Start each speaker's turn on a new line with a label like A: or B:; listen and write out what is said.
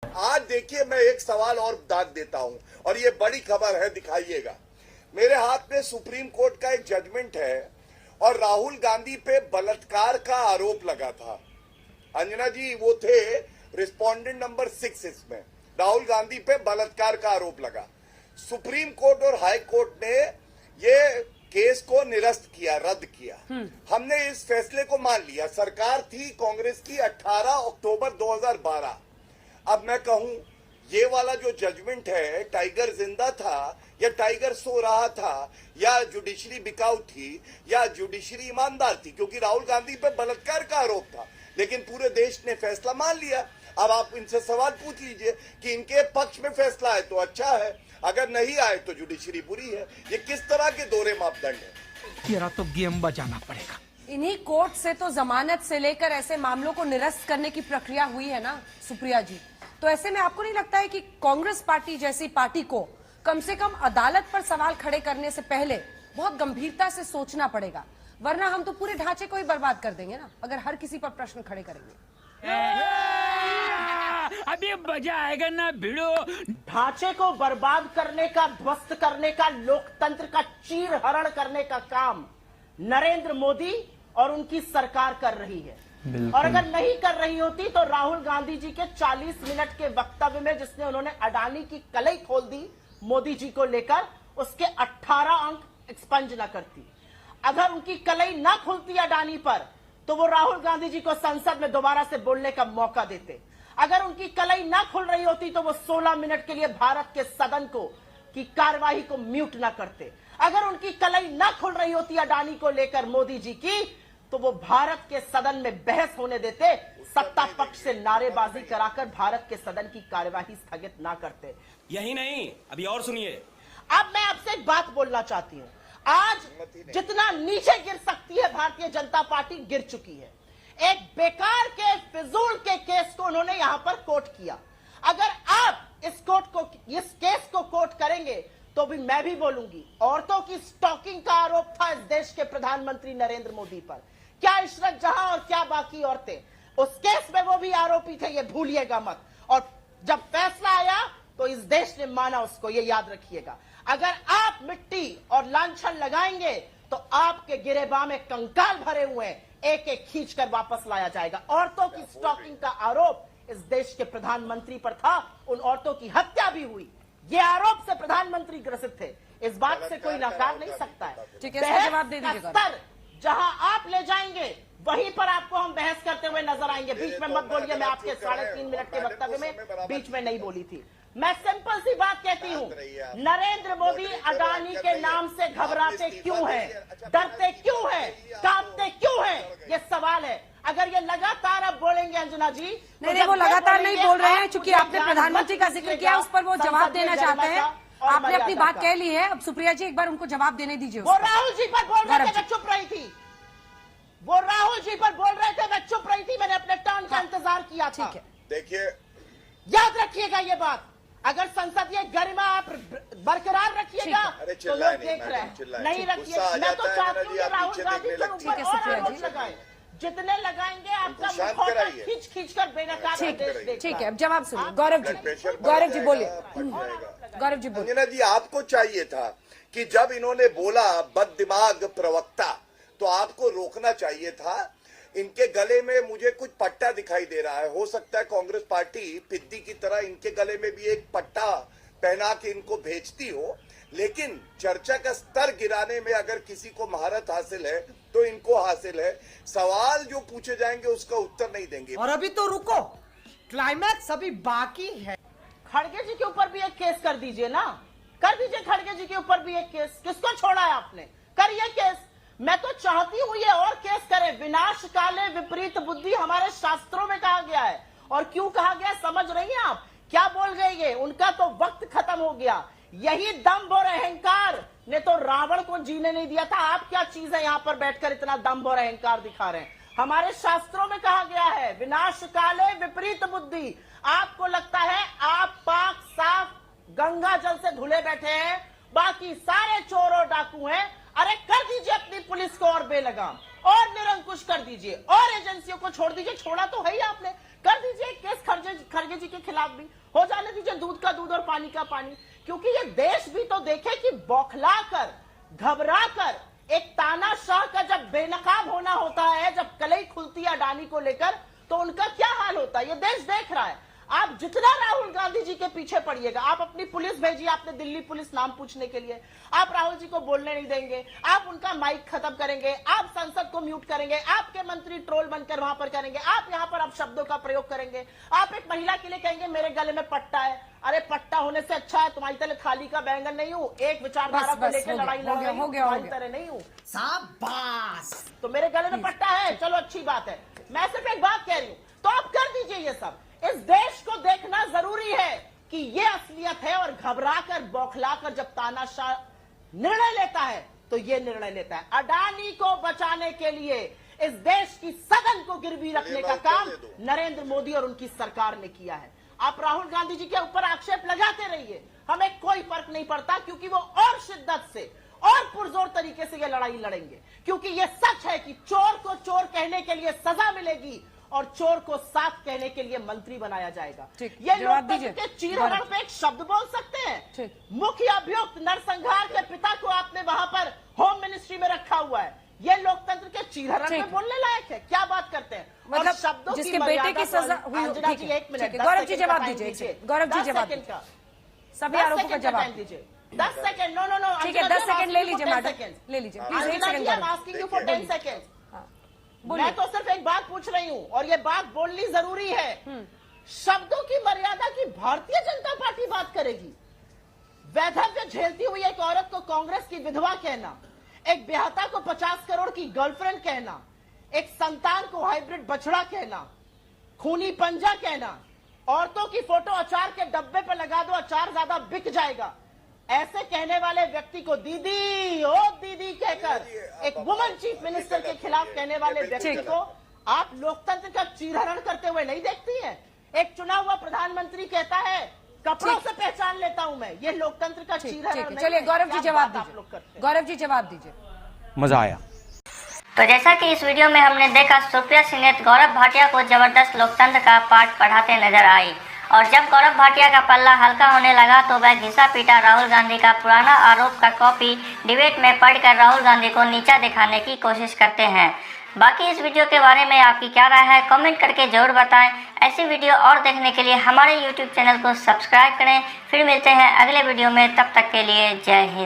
A: आज देखिए, मैं एक सवाल और दाग देता हूं और ये बड़ी खबर है, दिखाइएगा। मेरे हाथ में सुप्रीम कोर्ट का एक जजमेंट है और राहुल गांधी पे बलात्कार का आरोप लगा था। अंजना जी वो थे रिस्पोंडेंट नंबर 6। इसमें राहुल गांधी पे बलात्कार का आरोप लगा। सुप्रीम कोर्ट और हाई कोर्ट ने ये केस को निरस्त किया, रद्द किया। हमने इस फैसले को मान लिया। सरकार थी कांग्रेस की 18 अक्टूबर 2012। अब मैं कहूं, ये वाला जो जजमेंट है, टाइगर जिंदा था या टाइगर सो रहा था, या जुडिशरी बिकाऊ थी या जुडिशरी ईमानदार थी, क्योंकि राहुल गांधी पर बलात्कार का आरोप था। लेकिन पूरे देश ने फैसला मान लिया। अब आप इनसे सवाल पूछ लीजिए कि इनके पक्ष में फैसला आए तो अच्छा है, अगर नहीं आए तो जुडिशरी बुरी है। ये किस तरह के दोहरे मापदंड है?
B: तेरा तो गेम बजाना पड़ेगा।
C: इन्हीं कोर्ट से तो जमानत से लेकर ऐसे मामलों को निरस्त करने की प्रक्रिया हुई है ना सुप्रिया जी। तो ऐसे में आपको नहीं लगता है कि कांग्रेस पार्टी जैसी पार्टी को कम से कम अदालत पर सवाल खड़े करने से पहले बहुत गंभीरता से सोचना पड़ेगा, वरना हम तो पूरे ढांचे को ही बर्बाद कर देंगे ना, अगर हर किसी पर प्रश्न खड़े करेंगे।
B: अभी मजा आएगा ना भिड़ो।
D: ढांचे को बर्बाद करने का, ध्वस्त करने का, लोकतंत्र का चीर हरण करने का काम नरेंद्र मोदी और उनकी सरकार कर रही है। और अगर नहीं कर रही होती तो राहुल गांधी जी के 40 मिनट के वक्तव्य में, जिसने उन्होंने अडानी की कलई खोल दी मोदी जी को लेकर, उसके 18 अंक एक्सपंज न करती। अगर उनकी कलई न खुलती अडानी पर तो वो राहुल गांधी जी को संसद में दोबारा से बोलने का मौका देते। अगर उनकी कलई न खुल रही होती तो वो 16 मिनट के लिए भारत के सदन को की कार्यवाही को म्यूट न करते। अगर उनकी कलई न खुल रही होती अडानी को लेकर मोदी जी की, तो वो भारत के सदन में बहस होने देते, सत्ता पक्ष से नारेबाजी कराकर भारत के सदन की कार्यवाही स्थगित ना करते।
E: यही नहीं, अभी और सुनिए।
D: अब मैं आपसे एक बात बोलना चाहती हूं। आज जितना नीचे गिर सकती है भारतीय जनता पार्टी, गिर चुकी है। एक बेकार के, फिजूल के केस को उन्होंने यहां पर कोर्ट किया। अगर आप इस केस को कोर्ट करेंगे तो भी मैं भी बोलूंगी, औरतों की स्टॉकिंग का आरोप था इस देश के प्रधानमंत्री नरेंद्र मोदी पर। क्या इशरत जहां और क्या बाकी औरतें, उस केस में वो भी आरोपी थे, ये भूलिएगा मत। और जब फैसला आया तो इस देश ने माना उसको, ये याद रखिएगा। अगर आप मिट्टी और लांछन लगाएंगे तो आपके गिरेबां में कंकाल भरे हुए हैं, एक एक खींचकर वापस लाया जाएगा। औरतों की स्टॉकिंग का आरोप इस देश के प्रधानमंत्री पर था, उन औरतों की हत्या भी हुई। ये आरोप से प्रधानमंत्री ग्रसित थे, इस बात से कोई नकार नहीं सकता है।
C: ठीक है, इसका जवाब दे दीजिएगा।
D: जहां आप ले जाएंगे वहीं पर आपको हम बहस करते हुए नजर आएंगे। बीच में मत बोलिए, मैं आपके 3.5 मिनट के वक्तव्य में बीच में नहीं बोली थी। मैं सिंपल सी बात कहती हूं, नरेंद्र मोदी अडानी के नाम से घबराते क्यों हैं, डरते क्यों हैं, कांपते क्यों हैं, ये सवाल है। अगर ये लगातार अब बोलेंगे अंजना जी,
C: नहीं, वो लगातार नहीं बोल रहे हैं, चूंकि आपने प्रधानमंत्री का जिक्र किया, उस पर वो जवाब देना चाहते हैं। आपने अपनी बात कह ली है, अब सुप्रिया जी एक बार उनको जवाब देने दीजिए।
D: वो राहुल जी पर बोल रहे थे, मैं चुप रही थी। वो राहुल जी पर बोल रहे थे, मैं चुप रही थी, मैंने अपने टर्न का इंतजार किया था।
C: ठीक है,
A: देखिए,
D: याद रखिएगा ये बात। अगर संसदीय गरिमा आप बरकरार रखिएगा तो लोग देख रहे हैं, नहीं रखिए। मैं तो चाहती हूँ कि राहुल गांधी के ऊपर और आरोप लगाएं, जितने लगाएंगे आपका मुखौटा खींच खींच कर बेनकाब देख।
C: ठीक है, अब जवाब सुनिए। गौरव जी बोलिए। गौरव जी बोलिए।
A: अंजना जी, आपको चाहिए था कि जब इन्होंने बोला बददिमाग प्रवक्ता, तो आपको रोकना चाहिए था। इनके गले में मुझे कुछ पट्टा दिखाई दे रहा है। हो सकता है कांग्रेस पार्टी पिद्दी की तरह इनके गले में भी एक पट्टा पहना के इनको भेजती हो, लेकिन चर्चा का स्तर गिराने में अगर किसी को महारत हासिल है तो इनको हासिल है। सवाल जो पूछे जाएंगे उसका उत्तर नहीं देंगे।
F: और अभी तो रुको, क्लाइमैक्स अभी बाकी है।
D: खड़गे जी के ऊपर भी एक केस कर दीजिए ना, कर दीजिए खड़गे जी के ऊपर भी एक केस। किसको छोड़ा है आपने? करिए केस। मैं तो चाहती हूं ये और केस करें। विनाश काले विपरीत बुद्धि हमारे शास्त्रों में कहा गया है। और क्यों कहा गया समझ रही हैं आप? क्या बोल गए ये? उनका तो वक्त खत्म हो गया। यही दम्भ और अहंकार ने तो रावण को जीने नहीं दिया था। आप क्या चीज है यहाँ पर बैठकर इतना दम्भ और अहंकार दिखा रहे हैं? हमारे शास्त्रों में कहा गया है, विनाश काले विपरीत बुद्धि। आपको लगता है आप पाक साफ गंगा जल से धुले बैठे हैं, बाकी सारे चोर और डाकू हैं। अरे कर दीजिए अपनी पुलिस को और बेलगाम और निरंकुश कर दीजिए और एजेंसियों को छोड़ दीजिए। छोड़ा तो है ही आपने। कर दीजिए केस खड़गे जी के खिलाफ भी, हो जाने दीजिए दूध का दूध और पानी का पानी, क्योंकि ये देश भी तो देखे कि बौखला कर, घबरा कर, एक तानाशाह का जब बेनकाब होना होता है, जब कलई खुलती है अडानी को लेकर, तो उनका क्या हाल होता है ये देश देख रहा है। आप जितना राहुल गांधी जी के पीछे पड़िएगा, आप अपनी पुलिस भेजिए, आपने दिल्ली पुलिस नाम पूछने के लिए, आप राहुल जी को बोलने नहीं देंगे, आप उनका माइक खत्म करेंगे, आप संसद को म्यूट करेंगे, आपके मंत्री ट्रोल बनकर वहां पर करेंगे, आप यहां पर आप शब्दों का प्रयोग करेंगे, आप एक महिला के लिए कहेंगे मेरे गले में पट्टा है। अरे पट्टा होने से अच्छा है तुम्हारी तरह थाली का बैंगन नहीं हूं, एक विचारधारा को लेकर लड़ाई लड़ रही हूं, तुम्हारी तरह नहीं हूं।
F: शाबाश।
D: तो मेरे गले में पट्टा है, चलो अच्छी बात है, मैं सिर्फ एक बात कह रही हूं, तो आप कर दीजिए ये सब। इस देश को देखना जरूरी है कि ये असलियत है, और घबरा कर बौखला कर जब तानाशाह निर्णय लेता है तो ये निर्णय लेता है। अडानी को बचाने के लिए इस देश की सदन को गिरवी रखने का काम नरेंद्र मोदी और उनकी सरकार ने किया है। आप राहुल गांधी जी के ऊपर आक्षेप लगाते रहिए, हमें कोई फर्क नहीं पड़ता, क्योंकि वो और शिद्दत से और पुरजोर तरीके से ये लड़ाई लड़ेंगे, क्योंकि ये सच है कि चोर को चोर कहने के लिए सजा मिलेगी और चोर को साथ कहने के लिए मंत्री बनाया जाएगा। ये लोकतंत्र के चीरहरण पे एक शब्द बोल सकते हैं। मुख्य अभियुक्त नरसंहार के पिता को आपने वहां पर होम मिनिस्ट्री में रखा हुआ है, ये लोकतंत्र के चीरहरण में बोलने लायक है? क्या बात करते हैं?
C: मतलब
D: शब्दों
C: जिसके बेटे की सजा हुई,
D: एक मिनट,
C: गौरव जी जवाब दीजिए, गौरव जी जवाब दीजिए, सभी आरोपों का जवाब
D: दीजिए। 10 सेकंड, नो,
C: ठीक है, 10 सेकंड ले लीजिए मैडम, ले लीजिए please, 1 second.
D: Asking you for 10 second. मैं तो सिर्फ एक बात पूछ रही हूं, और ये बात बोलनी जरूरी है। शब्दों की मर्यादा की भारतीय जनता पार्टी बात करेगी। वैधव्य झेलती हुई एक औरत को कांग्रेस की विधवा कहना, एक बेहता को 50 करोड़ की गर्लफ्रेंड कहना, एक संतान को हाइब्रिड बछड़ा कहना, खूनी पंजा कहना, औरतों की फोटो अचार के डब्बे पर लगा दो, अचार ज्यादा बिक जाएगा, ऐसे कहने वाले व्यक्ति को दीदी, ओ दीदी कहकर एक वुमन चीफ मिनिस्टर के खिलाफ कहने वाले व्यक्ति को आप लोकतंत्र का चीरहरण करते हुए नहीं देखती हैं? एक चुना हुआ प्रधानमंत्री कहता है कपड़ों से पहचान लेता हूं मैं, ये लोकतंत्र का चीरहरण नहीं है।
C: चलिए गौरव जी जवाब दीजिए, गौरव जी जवाब दीजिए।
E: मजा आया।
G: तो जैसा कि इस वीडियो में हमने देखा, सुप्रिया सिंह ने गौरव भाटिया को जबरदस्त लोकतंत्र का पाठ पढ़ाते नजर आई, और जब गौरव भाटिया का पल्ला हल्का होने लगा तो वह घिसा पीटा राहुल गांधी का पुराना आरोप का कॉपी डिबेट में पढ़कर राहुल गांधी को नीचा दिखाने की कोशिश करते हैं। बाकी इस वीडियो के बारे में आपकी क्या राय है, कमेंट करके जरूर बताएं। ऐसी वीडियो और देखने के लिए हमारे YouTube चैनल को सब्सक्राइब करें। फिर मिलते हैं अगले वीडियो में, तब तक के लिए जय हिंद।